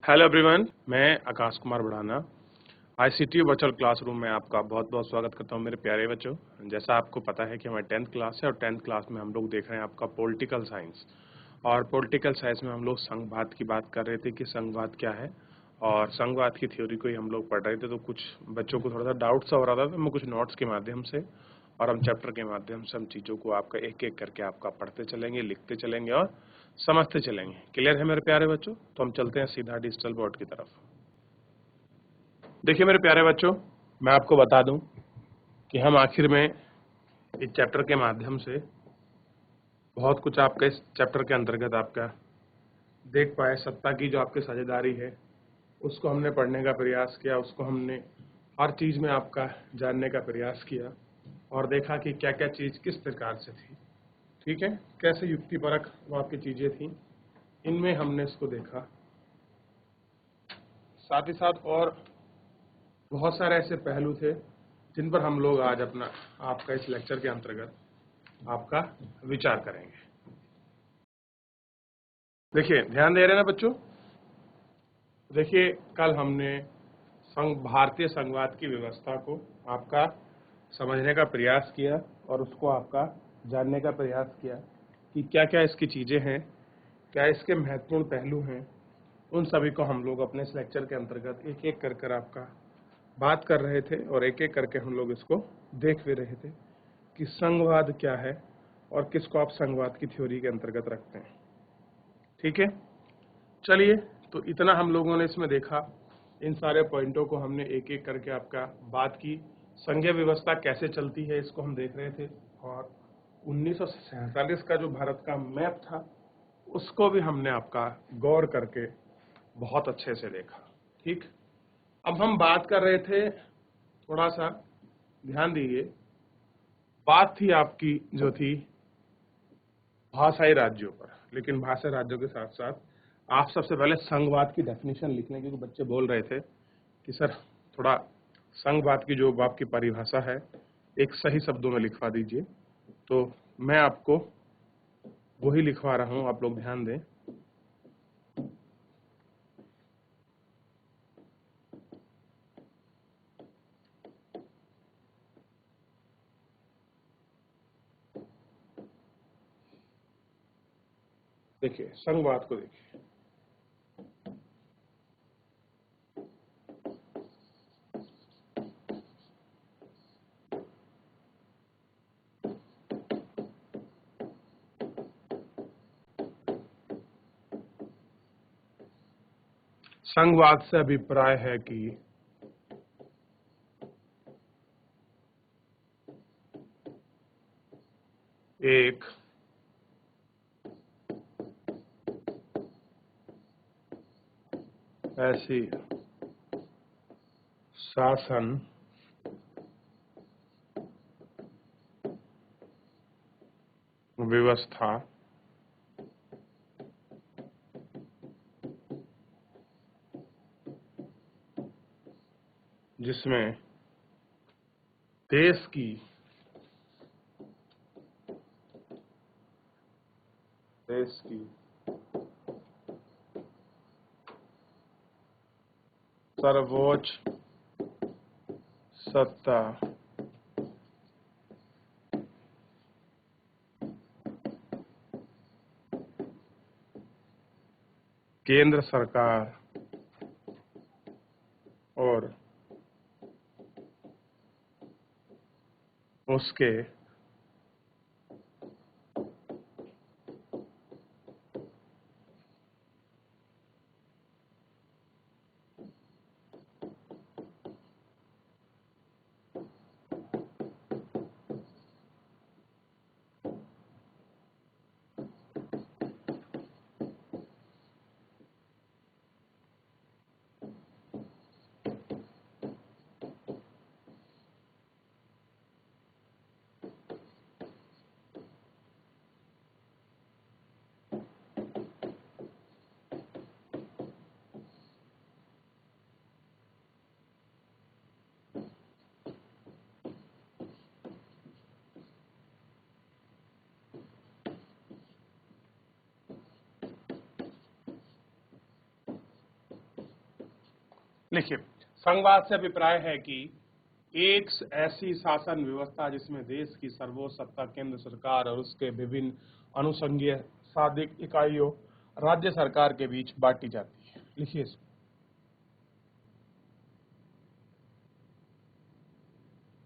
Hello everyone, मैं आकाश कुमार बढ़ाना ICT virtual classroom में आपका बहुत बहुत स्वागत करता हूं मेरे प्यारे बच्चों। जैसा आपको पता है कि हमारी 10th क्लास है और 10th क्लास में हम लोग देख रहे हैं आपका पॉलिटिकल साइंस। और पॉलिटिकल साइंस में हम लोग संघवाद की बात कर रहे थे कि संघवाद क्या है और संघवाद की थ्योरी को ही हम लोग पढ़ रहे थे। तो कुछ बच्चों को थोड़ा सा डाउट सा हो रहा था, तो मैं कुछ नोट्स के माध्यम से और हम चैप्टर के माध्यम से हम चीज़ों को आपका एक एक करके आपका पढ़ते चलेंगे, लिखते चलेंगे और समझते चलेंगे। क्लियर है मेरे प्यारे बच्चों? तो हम चलते हैं सीधा डिजिटल बोर्ड की तरफ। देखिए मेरे प्यारे बच्चों, मैं आपको बता दूं कि हम आखिर में इस चैप्टर के माध्यम से बहुत कुछ आपका इस चैप्टर के अंतर्गत आपका देख पाए। सत्ता की जो आपकी साझेदारी है उसको हमने पढ़ने का प्रयास किया, उसको हमने हर चीज़ में आपका जानने का प्रयास किया और देखा कि क्या क्या चीज़ किस प्रकार से थी। ठीक है, कैसे युक्तिपरक वो आपकी चीज़ें थी, इनमें हमने इसको देखा। साथ ही साथ और बहुत सारे ऐसे पहलू थे जिन पर हम लोग आज अपना आपका इस लेक्चर के अंतर्गत आपका विचार करेंगे। देखिए, ध्यान दे रहे हैं ना बच्चों? देखिए, कल हमने भारतीय संघवाद की व्यवस्था को आपका समझने का प्रयास किया और उसको आपका जानने का प्रयास किया कि क्या क्या इसकी चीज़ें हैं, क्या इसके महत्वपूर्ण पहलू हैं। उन सभी को हम लोग अपने इस लेक्चर के अंतर्गत एक एक कर कर आपका बात कर रहे थे और एक एक करके हम लोग इसको देख भी रहे थे कि संघवाद क्या है और किसको आप संघवाद की थ्योरी के अंतर्गत रखते हैं। ठीक है, चलिए, तो इतना हम लोगों ने इसमें देखा। इन सारे पॉइंटों को हमने एक एक करके आपका बात की। संघीय व्यवस्था कैसे चलती है इसको हम देख रहे थे और 1947 का जो भारत का मैप था उसको भी हमने आपका गौर करके बहुत अच्छे से देखा। ठीक, अब हम बात कर रहे थे, थोड़ा सा ध्यान दीजिए, बात थी आपकी जो थी भाषाई राज्यों पर। लेकिन भाषाई राज्यों के साथ साथ आप सबसे पहले संघवाद की डेफिनेशन लिख लें, क्योंकि बच्चे बोल रहे थे कि सर थोड़ा संघवाद की जो आपकी परिभाषा है एक सही शब्दों में लिखवा दीजिए। तो मैं आपको वही लिखवा रहा हूं, आप लोग ध्यान दें। देखिए, संघवाद को देखिए। संघवाद से अभिप्राय है कि एक ऐसी शासन व्यवस्था जिसमें देश की सर्वोच्च सत्ता केंद्र सरकार और उसके लिखिए, संघवाद से अभिप्राय है कि एक ऐसी शासन व्यवस्था जिसमें देश की सर्वोच्च सत्ता केंद्र सरकार और उसके विभिन्न अनुषंगीय साधिक इकाइयों राज्य सरकार के बीच बांटी जाती है। लिखिए इसको।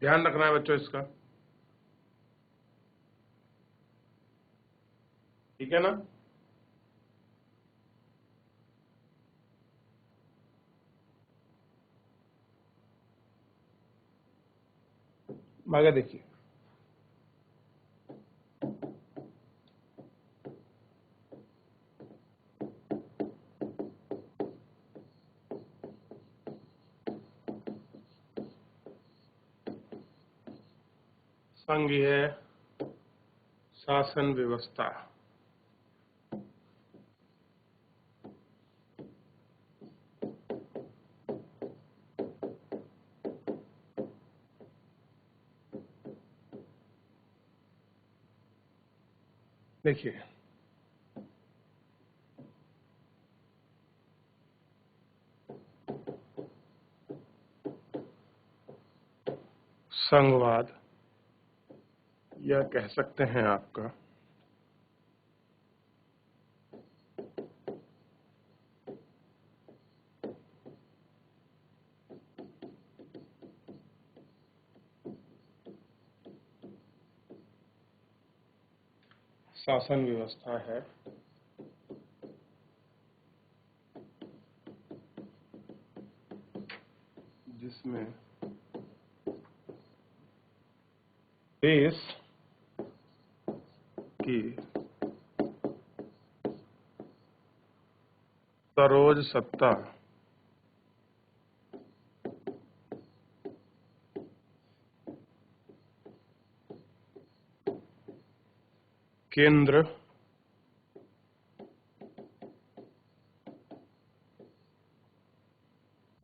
ध्यान रखना है बच्चों इसका, ठीक है ना। आगे देखिए, संघीय शासन व्यवस्था। देखिए, संघवाद या कह सकते हैं आपका शासन व्यवस्था है जिसमें देश की सर्वोच्च सत्ता केंद्र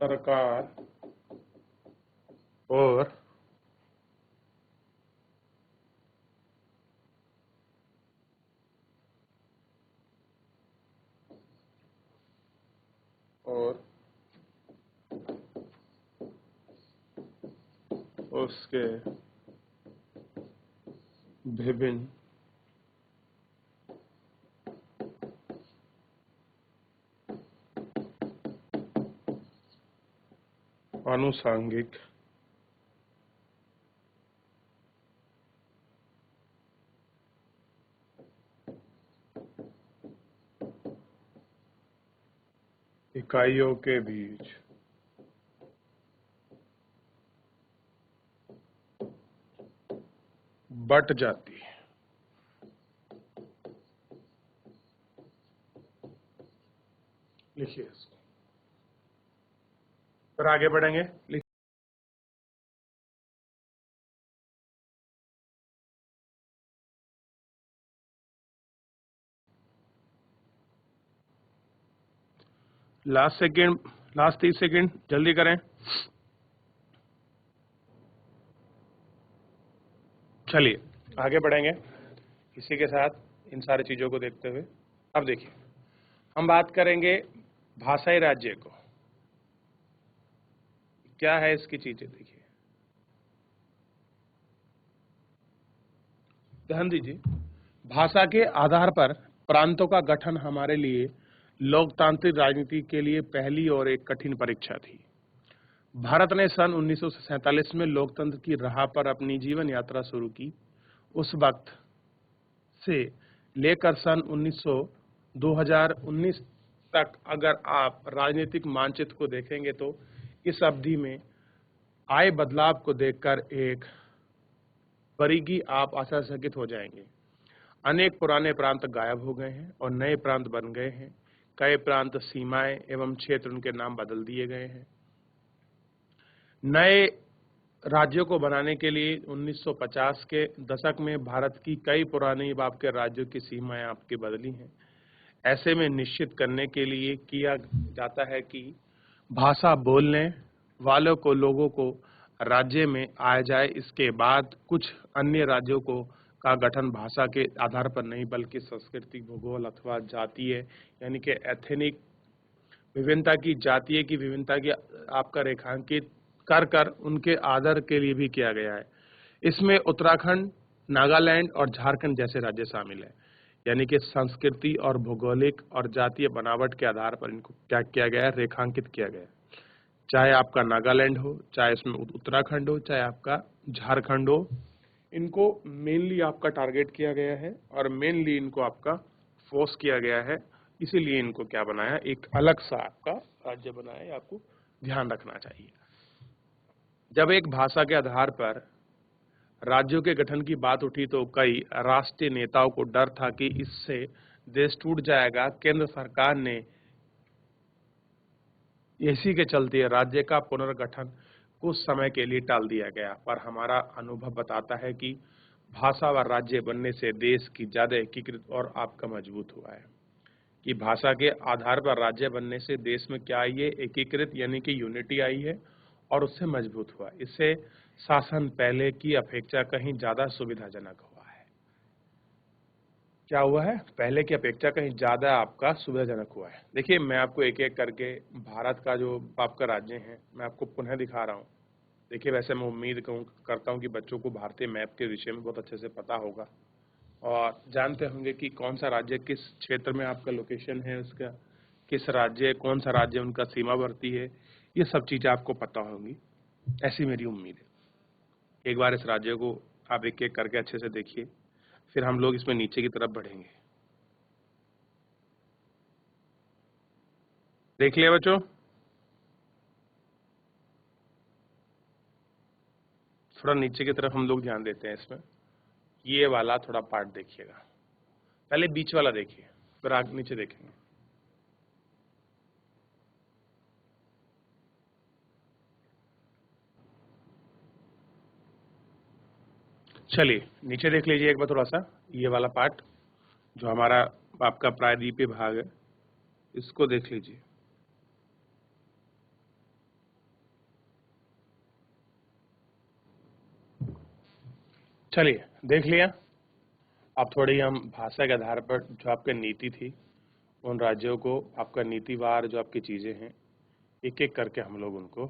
सरकार और उसके विभिन्न आनुषंगिक इकाइयों के बीच बट जाती है। लिखिए इसको, फिर आगे बढ़ेंगे। लास्ट 30 सेकेंड जल्दी करें। चलिए आगे बढ़ेंगे इसी के साथ इन सारी चीजों को देखते हुए। अब देखिए, हम बात करेंगे भाषाई राज्य को, क्या है इसकी चीजें। देखिए, ध्यान दीजिए, भाषा के आधार पर प्रांतों का गठन हमारे लिए लोकतांत्रिक राजनीति के लिए पहली और एक कठिन परीक्षा थी। भारत ने सन 1947 में लोकतंत्र की राह पर अपनी जीवन यात्रा शुरू की। उस वक्त से लेकर सन 2019 तक अगर आप राजनीतिक मानचित्र को देखेंगे तो इस अवधि में आए बदलाव को देखकर एक बारीकी आप आश्चर्यचकित हो जाएंगे। अनेक पुराने प्रांत गायब हो गए हैं और नए प्रांत बन गए हैं। कई प्रांत सीमाएं एवं क्षेत्र उनके नाम बदल दिए गए हैं। नए राज्यों को बनाने के लिए 1950 के दशक में भारत की कई पुरानी आपके राज्यों की सीमाएं आपकी बदली हैं। ऐसे में निश्चित करने के लिए किया जाता है कि भाषा बोलने वालों को लोगों को राज्य में आया जाए। इसके बाद कुछ अन्य राज्यों को का गठन भाषा के आधार पर नहीं बल्कि सांस्कृतिक भूगोल अथवा जातीय यानी कि एथनिक विभिन्नता की, जातीय की विभिन्नता की आपका रेखांकित कर कर उनके आदर के लिए भी किया गया है। इसमें उत्तराखंड, नागालैंड और झारखंड जैसे राज्य शामिल हैं। यानी कि संस्कृति और भौगोलिक और जातीय बनावट के आधार पर इनको क्या किया गया है, रेखांकित किया गया है। चाहे आपका नागालैंड हो, चाहे इसमें उत्तराखंड हो, चाहे आपका झारखंड हो, इनको मेनली आपका टारगेट किया गया है और मेनली इनको आपका फोर्स किया गया है। इसीलिए इनको क्या बनाया, एक अलग सा आपका राज्य बनाया है, आपको ध्यान रखना चाहिए। जब एक भाषा के आधार पर राज्यों के गठन की बात उठी तो कई राष्ट्रीय नेताओं को डर था कि इससे देश टूट जाएगा। केंद्र सरकार ने इसी के चलते राज्य का पुनर्गठन कुछ समय के लिए टाल दिया गया, पर हमारा अनुभव बताता है कि भाषा व राज्य बनने से देश की ज्यादा एकीकृत और आपका मजबूत हुआ है। कि भाषा के आधार पर राज्य बनने से देश में क्या आई है, एकीकृत यानी कि यूनिटी आई है और उससे मजबूत हुआ। इससे शासन पहले की अपेक्षा कहीं ज्यादा सुविधाजनक हुआ है। क्या हुआ है, पहले की अपेक्षा कहीं ज्यादा आपका सुविधाजनक हुआ है। देखिए, मैं आपको एक एक करके भारत का जो आपका राज्य है मैं आपको पुनः दिखा रहा हूँ। देखिए, वैसे मैं उम्मीद करता हूँ कि बच्चों को भारतीय मैप के विषय में बहुत अच्छे से पता होगा और जानते होंगे कि कौन सा राज्य किस क्षेत्र में आपका लोकेशन है, उसका किस राज्य, कौन सा राज्य उनका सीमावर्ती है, ये सब चीजें आपको पता होंगी, ऐसी मेरी उम्मीद है। एक बार इस राज्य को आप एक एक करके अच्छे से देखिए, फिर हम लोग इसमें नीचे की तरफ बढ़ेंगे। देख लिया बच्चों? थोड़ा नीचे की तरफ हम लोग ध्यान देते हैं इसमें। ये वाला थोड़ा पार्ट देखिएगा, पहले बीच वाला देखिए, फिर आगे नीचे देखेंगे। चलिए नीचे देख लीजिए एक बार थोड़ा सा, ये वाला पार्ट जो हमारा आपका प्रायद्वीपीय भाग है, इसको देख लीजिए। चलिए देख लिया। अब थोड़ी हम भाषा के आधार पर जो आपकी नीति थी, उन राज्यों को आपका नीतिवार जो आपकी चीजें हैं, एक एक करके हम लोग उनको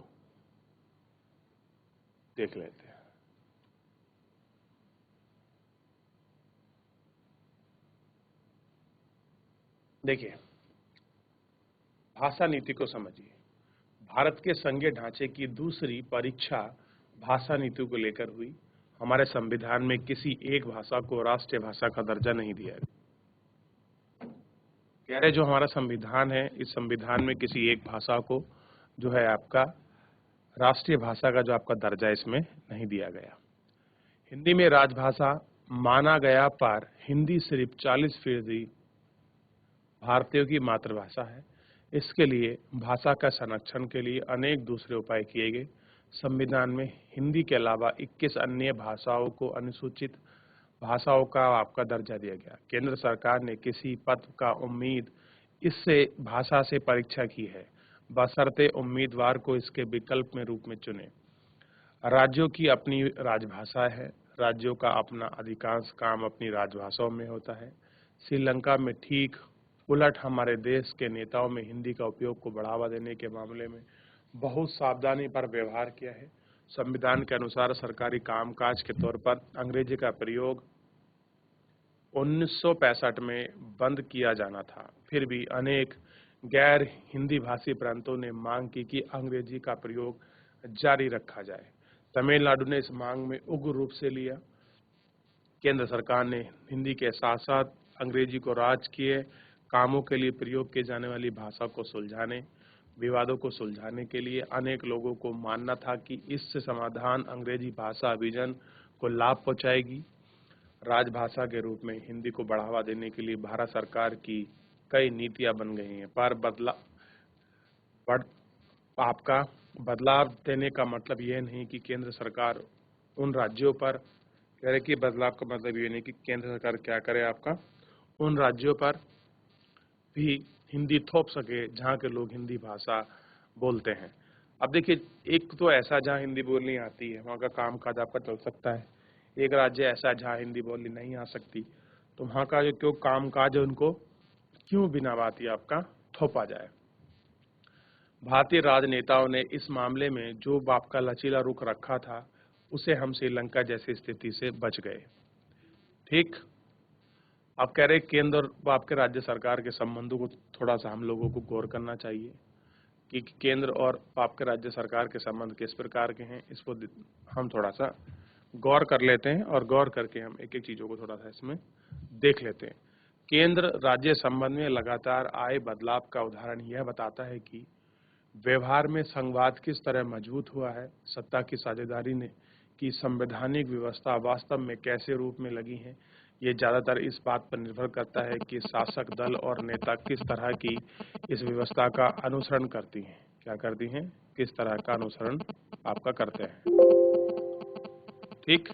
देख लेते हैं। देखिए, भाषा नीति को समझिए। भारत के संघीय ढांचे की दूसरी परीक्षा भाषा नीति को लेकर हुई। हमारे संविधान में किसी एक भाषा को राष्ट्रीय भाषा का दर्जा नहीं दिया गया। कह रहे जो हमारा संविधान है, इस संविधान में किसी एक भाषा को जो है आपका राष्ट्रीय भाषा का जो आपका दर्जा इसमें नहीं दिया गया। हिंदी में राजभाषा माना गया, पर हिंदी सिर्फ 40% भारतीयों की मातृभाषा है। इसके लिए भाषा का संरक्षण के लिए अनेक दूसरे उपाय किए गए। संविधान में हिंदी के अलावा 21 अन्य भाषाओं को अनुसूचित भाषाओं का आपका दर्जा दिया गया। केंद्र सरकार ने किसी पद का उम्मीद इससे भाषा से परीक्षा की है, बशर्ते उम्मीदवार को इसके विकल्प में रूप में चुने। राज्यों की अपनी राजभाषा है। राज्यों का अपना अधिकांश काम अपनी राजभाषाओं में होता है। श्रीलंका में ठीक उलट हमारे देश के नेताओं में हिंदी का उपयोग को बढ़ावा देने के मामले में बहुत सावधानी पर व्यवहार किया है। संविधान के अनुसार सरकारी कामकाज के तौर पर अंग्रेजी का प्रयोग 1965 में बंद किया जाना था। फिर भी अनेक गैर हिंदी भाषी प्रांतों ने मांग की कि अंग्रेजी का प्रयोग जारी रखा जाए। तमिलनाडु ने इस मांग में उग्र रूप से लिया। केंद्र सरकार ने हिंदी के साथ साथ अंग्रेजी को राजकीय कामों के लिए प्रयोग की जाने वाली भाषा को सुलझाने, विवादों को सुलझाने के लिए अनेक लोगों को मानना था कि इससे समाधान अंग्रेजी भाषा अभिजन को लाभ पहुंचाएगी। राजभाषा के रूप में हिंदी को बढ़ावा देने के लिए भारत सरकार की कई नीतियां बन गई हैं, पर आपका बदलाव देने का मतलब यह नहीं कि केंद्र सरकार उन राज्यों पर कह रहे कि बदलाव का मतलब ये नहीं कि केंद्र सरकार क्या करे, आपका उन राज्यों पर भी हिंदी थोप सके जहाँ के लोग हिंदी भाषा बोलते हैं। अब देखिए, एक तो ऐसा जहाँ हिंदी बोलनी आती है, वहाँ का काम काज आपका चल सकता है। एक राज्य ऐसा जहाँ हिंदी बोलनी नहीं आ सकती, तो वहाँ का जो क्यों काम काज है उनको क्यों बिना बात ही आपका थोपा जाए। भारतीय राजनेताओं ने इस मामले में जो बाप का लचीला रुख रखा था, उसे हम श्रीलंका जैसी स्थिति से बच गए। ठीक, आप कह रहे केंद्र और आपके राज्य सरकार के संबंधों को थोड़ा सा हम लोगों को गौर करना चाहिए कि केंद्र और आपके राज्य सरकार के संबंध किस प्रकार के हैं, इसको हम थोड़ा सा गौर कर लेते हैं और गौर करके हम एक एक चीजों को थोड़ा सा इसमें देख लेते हैं। केंद्र राज्य संबंध में लगातार आए बदलाव का उदाहरण यह बताता है कि व्यवहार में संवाद किस तरह मजबूत हुआ है। सत्ता की साझेदारी ने की संवैधानिक व्यवस्था वास्तव में कैसे रूप में लगी है, ये ज्यादातर इस बात पर निर्भर करता है कि शासक दल और नेता किस तरह की इस व्यवस्था का अनुसरण करती हैं। क्या करती हैं? किस तरह का अनुसरण आपका करते हैं। ठीक,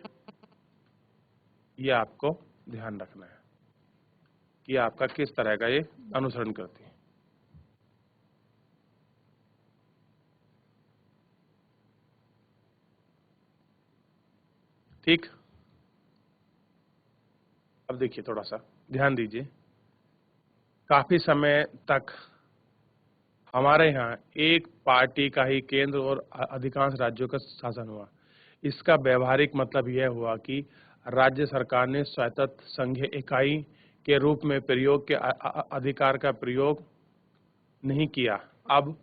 ये आपको ध्यान रखना है कि आपका किस तरह का ये अनुसरण करती है। ठीक, अब देखिए थोड़ा सा ध्यान दीजिए। काफी समय तक हमारे यहाँ एक पार्टी का ही केंद्र और अधिकांश राज्यों का शासन हुआ। इसका व्यवहारिक मतलब यह हुआ कि राज्य सरकार ने स्वायत्त संघीय इकाई के रूप में प्रयोग के अधिकार का प्रयोग नहीं किया। अब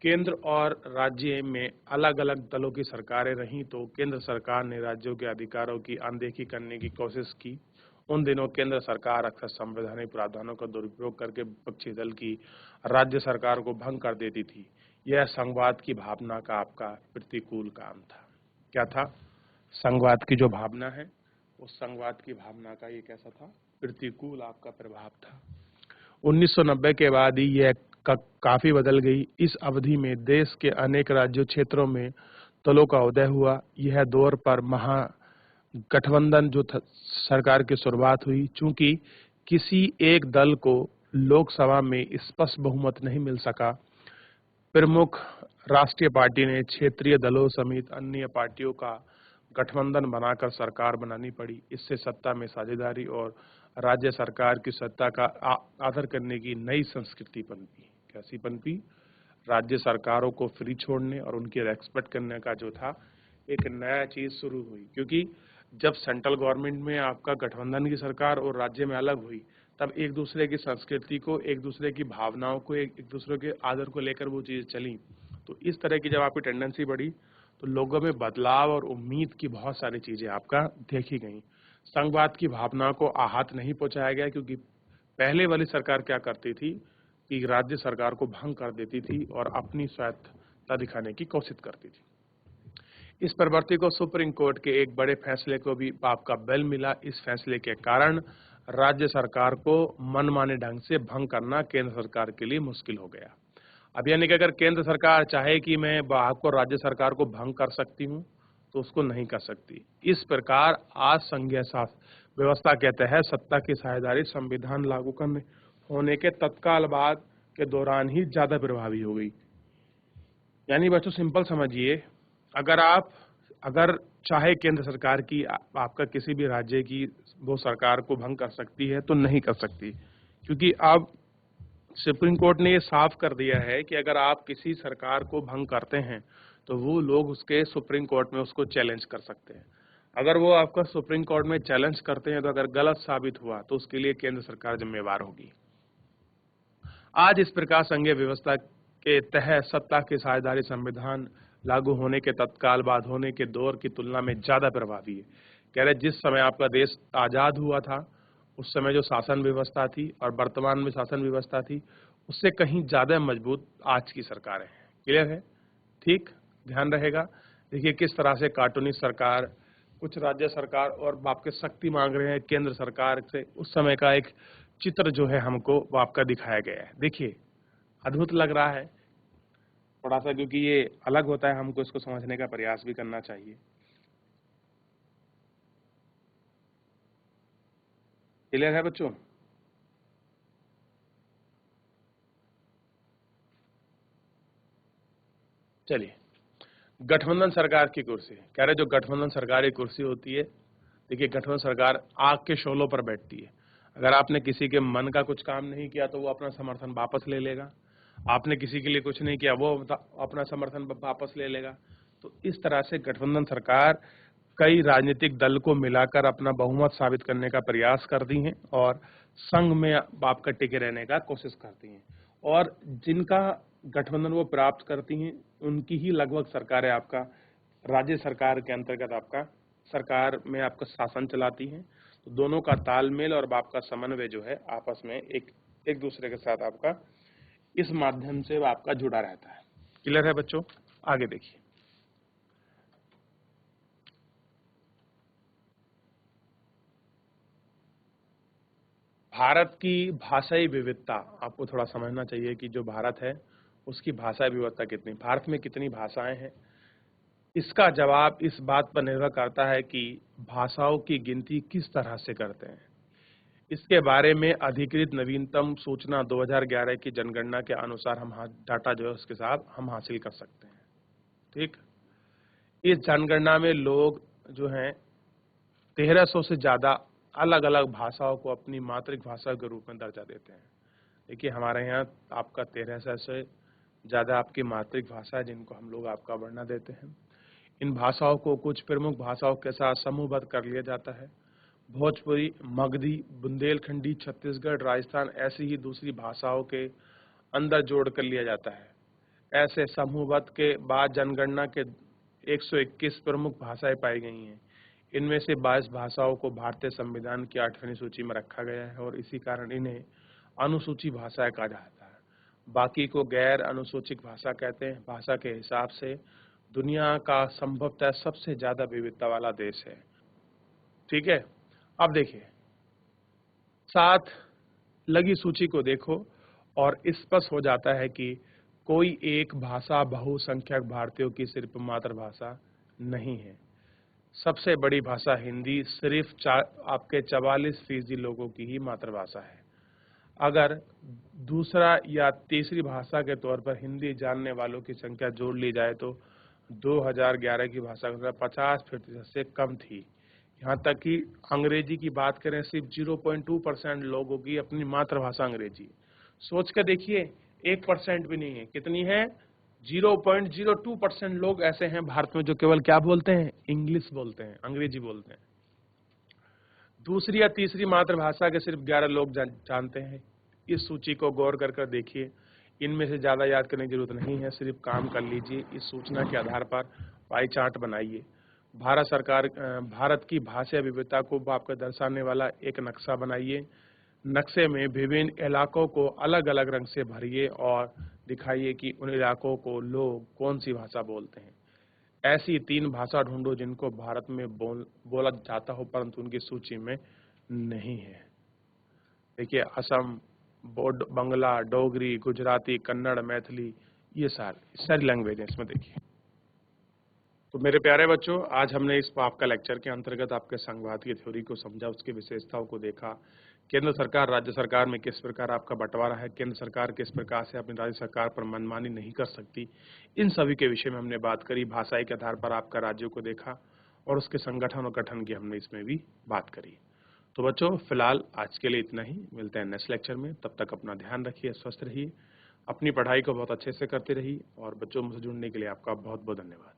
केंद्र और राज्य में अलग अलग दलों की सरकारें रहीं तो केंद्र सरकार ने राज्यों के अधिकारों की अनदेखी करने की कोशिश की। उन दिनों केंद्र सरकार अक्सर संवैधानिक प्रावधानों का दुरुपयोग करके विपक्षी दल की राज्य सरकार को भंग कर देती थी। यह संघवाद की भावना का आपका प्रतिकूल काम था। क्या था? संघवाद की जो भावना है, उस संघवाद की भावना का ये कैसा था? प्रतिकूल आपका प्रभाव था। 1990 के बाद ही यह काफी बदल गई। इस अवधि में देश के अनेक राज्यों क्षेत्रों में दलों का उदय हुआ। यह दौर पर महागठबंधन जो सरकार की शुरुआत हुई। चूंकि किसी एक दल को लोकसभा में स्पष्ट बहुमत नहीं मिल सका, प्रमुख राष्ट्रीय पार्टी ने क्षेत्रीय दलों समेत अन्य पार्टियों का गठबंधन बनाकर सरकार बनानी पड़ी। इससे सत्ता में साझेदारी और राज्य सरकार की सत्ता का आदर करने की नई संस्कृति पनपी। कैसी पनपी? राज्य सरकारों को फ्री छोड़ने और उनकी रेस्पेक्ट करने का जो था एक नया चीज शुरू हुई। क्योंकि जब सेंट्रल गवर्नमेंट में आपका गठबंधन की सरकार और राज्य में अलग हुई, तब एक दूसरे की संस्कृति को, एक दूसरे की भावनाओं को, एक दूसरे के आदर को लेकर वो चीजें चली। तो इस तरह की जब आपकी टेंडेंसी बढ़ी तो लोगों में बदलाव और उम्मीद की बहुत सारी चीजें आपका देखी गई। संघवाद की भावना को आहत नहीं पहुंचाया गया, क्योंकि पहले वाली सरकार क्या करती थी कि राज्य सरकार को भंग कर देती थी और अपनी स्वायत्तता दिखाने की कोशिश करती थी। इस प्रवृत्ति को सुप्रीम कोर्ट के एक बड़े फैसले को भी आपका बल मिला। इस फैसले के कारण राज्य सरकार को मनमाने ढंग से भंग करना केंद्र सरकार के लिए मुश्किल हो गया। अब यानी कि अगर केंद्र सरकार चाहे कि मैं आपको राज्य सरकार को भंग कर सकती हूँ, तो उसको नहीं कर सकती। इस प्रकार आज संघीय शासन व्यवस्था के तहत सत्ता की साझेदारी संविधान लागू करने होने के तत्काल बाद के दौरान ही ज्यादा प्रभावी हो गई। यानी बच्चों सिंपल समझिए, अगर चाहे केंद्र सरकार की आपका किसी भी राज्य की वो सरकार को भंग कर सकती है तो नहीं कर सकती, क्योंकि अब सुप्रीम कोर्ट ने ये साफ कर दिया है कि अगर आप किसी सरकार को भंग करते हैं तो वो लोग उसके सुप्रीम कोर्ट में उसको चैलेंज कर सकते हैं। अगर वो आपका सुप्रीम कोर्ट में चैलेंज करते हैं तो अगर गलत साबित हुआ तो उसके लिए केंद्र सरकार जिम्मेवार होगी। आज इस प्रकार संघीय व्यवस्था के तहत सत्ता की साझेदारी संविधान लागू होने के तत्काल बाद होने के दौर की तुलना में ज्यादा प्रभावी है। कह रहे जिस समय आपका देश आजाद हुआ था उस समय जो शासन व्यवस्था थी और वर्तमान में शासन व्यवस्था थी, उससे कहीं ज्यादा मजबूत आज की सरकारें हैं। क्लियर है? ठीक, ध्यान रहेगा। देखिए किस तरह से कार्टूनी सरकार, कुछ राज्य सरकार और आपके शक्ति मांग रहे हैं केंद्र सरकार से, उस समय का एक चित्र जो है हमको वो आपका दिखाया गया है। देखिए अद्भुत लग रहा है थोड़ा सा, क्योंकि ये अलग होता है, हमको इसको समझने का प्रयास भी करना चाहिए। क्लियर है बच्चों? चलिए, गठबंधन सरकार की कुर्सी कह रहे जो गठबंधन सरकार की कुर्सी होती है, देखिए गठबंधन सरकार आग के शोलों पर बैठती है। अगर आपने किसी के मन का कुछ काम नहीं किया तो वो अपना समर्थन वापस ले लेगा। आपने किसी के लिए कुछ नहीं किया, वो अपना समर्थन वापस ले लेगा। तो इस तरह से गठबंधन सरकार कई राजनीतिक दल को मिलाकर अपना बहुमत साबित करने का प्रयास करती हैं और संघ में आपका टिके रहने का कोशिश करती हैं, और जिनका गठबंधन वो प्राप्त करती हैं उनकी ही लगभग सरकारें आपका राज्य सरकार के अंतर्गत आपका सरकार में आपका शासन चलाती हैं। तो दोनों का तालमेल और आपका समन्वय जो है आपस में एक दूसरे के साथ आपका इस माध्यम से आपका जुड़ा रहता है। क्लियर है बच्चों? आगे देखिए। भारत की भाषाई विविधता आपको थोड़ा समझना चाहिए कि जो भारत है उसकी भाषाई विविधता कितनी, भारत में कितनी भाषाएं हैं। इसका जवाब इस बात पर निर्भर करता है कि भाषाओं की गिनती किस तरह से करते हैं। इसके बारे में अधिकृत नवीनतम सूचना 2011 की जनगणना के अनुसार हम डाटा जो है उसके साथ हम हासिल कर सकते हैं। ठीक, इस जनगणना में लोग जो हैं 1300 से ज्यादा अलग अलग भाषाओं को अपनी मातृभाषा के रूप में दर्जा देते हैं। देखिए हमारे यहाँ आपका 1300 से ज्यादा आपकी मातृभाषा है जिनको हम लोग आपका वर्णन देते हैं। इन भाषाओं को कुछ प्रमुख भाषाओं के साथ समूहबद्ध कर लिया जाता है। भोजपुरी, मगधी, बुंदेलखंडी, छत्तीसगढ़, राजस्थान ऐसी ही दूसरी भाषाओं के अंदर जोड़ कर लिया जाता है। ऐसे समूहबद्ध के बाद जनगणना के 121 प्रमुख भाषाएं पाई गई हैं। इनमें से 22 भाषाओं को भारतीय संविधान की 8वीं सूची में रखा गया है और इसी कारण इन्हें अनुसूची भाषाएं कहा जाता है। बाकी को गैर अनुसूचित भाषा कहते हैं। भाषा के हिसाब से दुनिया का संभवतः सबसे ज्यादा विविधता वाला देश है। ठीक है, अब देखिए साथ लगी सूची को देखो और स्पष्ट हो जाता है कि कोई एक भाषा बहुसंख्यक भारतीयों की सिर्फ मातृभाषा नहीं है। सबसे बड़ी भाषा हिंदी सिर्फ आपके 44% लोगों की ही मातृभाषा है। अगर दूसरा या तीसरी भाषा के तौर पर हिंदी जानने वालों की संख्या जोड़ ली जाए तो 2011 की भाषा की 50% से कम थी। यहाँ तक कि अंग्रेजी की बात करें सिर्फ 0.2% लोगों की अपनी मातृभाषा अंग्रेजी। सोच कर देखिए 1% भी नहीं है। कितनी है? 0.02% लोग ऐसे हैं भारत में जो केवल क्या बोलते हैं? इंग्लिश बोलते हैं, अंग्रेजी बोलते हैं। दूसरी या तीसरी मातृभाषा के सिर्फ 11 लोग जानते हैं। इस सूची को गौर कर देखिए। इनमें से ज्यादा याद करने की जरूरत नहीं है, सिर्फ काम कर लीजिए। इस सूचना के आधार पर पाई चार्ट बनाइए। भारत की भाषा विविधता को आपको दर्शाने वाला एक नक्शा बनाइए। नक्शे में विभिन्न इलाकों को अलग अलग रंग से भरिए और दिखाइए कि उन इलाकों को लोग कौन सी भाषा बोलते हैं। ऐसी 3 भाषा ढूंढो जिनको भारत में बोला जाता हो परंतु उनकी सूची में नहीं है। देखिए असम, बंगला, डोगरी, गुजराती, कन्नड़, मैथिली, ये सारी लैंग्वेज है इसमें। देखिए तो मेरे प्यारे बच्चों, आज हमने इस आपका लेक्चर के अंतर्गत आपके संघवाद की थ्योरी को समझा, उसकी विशेषताओं को देखा। केंद्र सरकार राज्य सरकार में किस प्रकार आपका बंटवारा है, केंद्र सरकार किस प्रकार से अपनी राज्य सरकार पर मनमानी नहीं कर सकती, इन सभी के विषय में हमने बात करी। भाषाई के आधार पर आपका राज्यों को देखा और उसके संगठन और गठन की हमने इसमें भी बात करी। तो बच्चों फिलहाल आज के लिए इतना ही, मिलते हैं नेक्स्ट लेक्चर में। तब तक अपना ध्यान रखिए, स्वस्थ रहिए, अपनी पढ़ाई को बहुत अच्छे से करते रहिए और बच्चों मुझसे जुड़ने के लिए आपका बहुत बहुत धन्यवाद।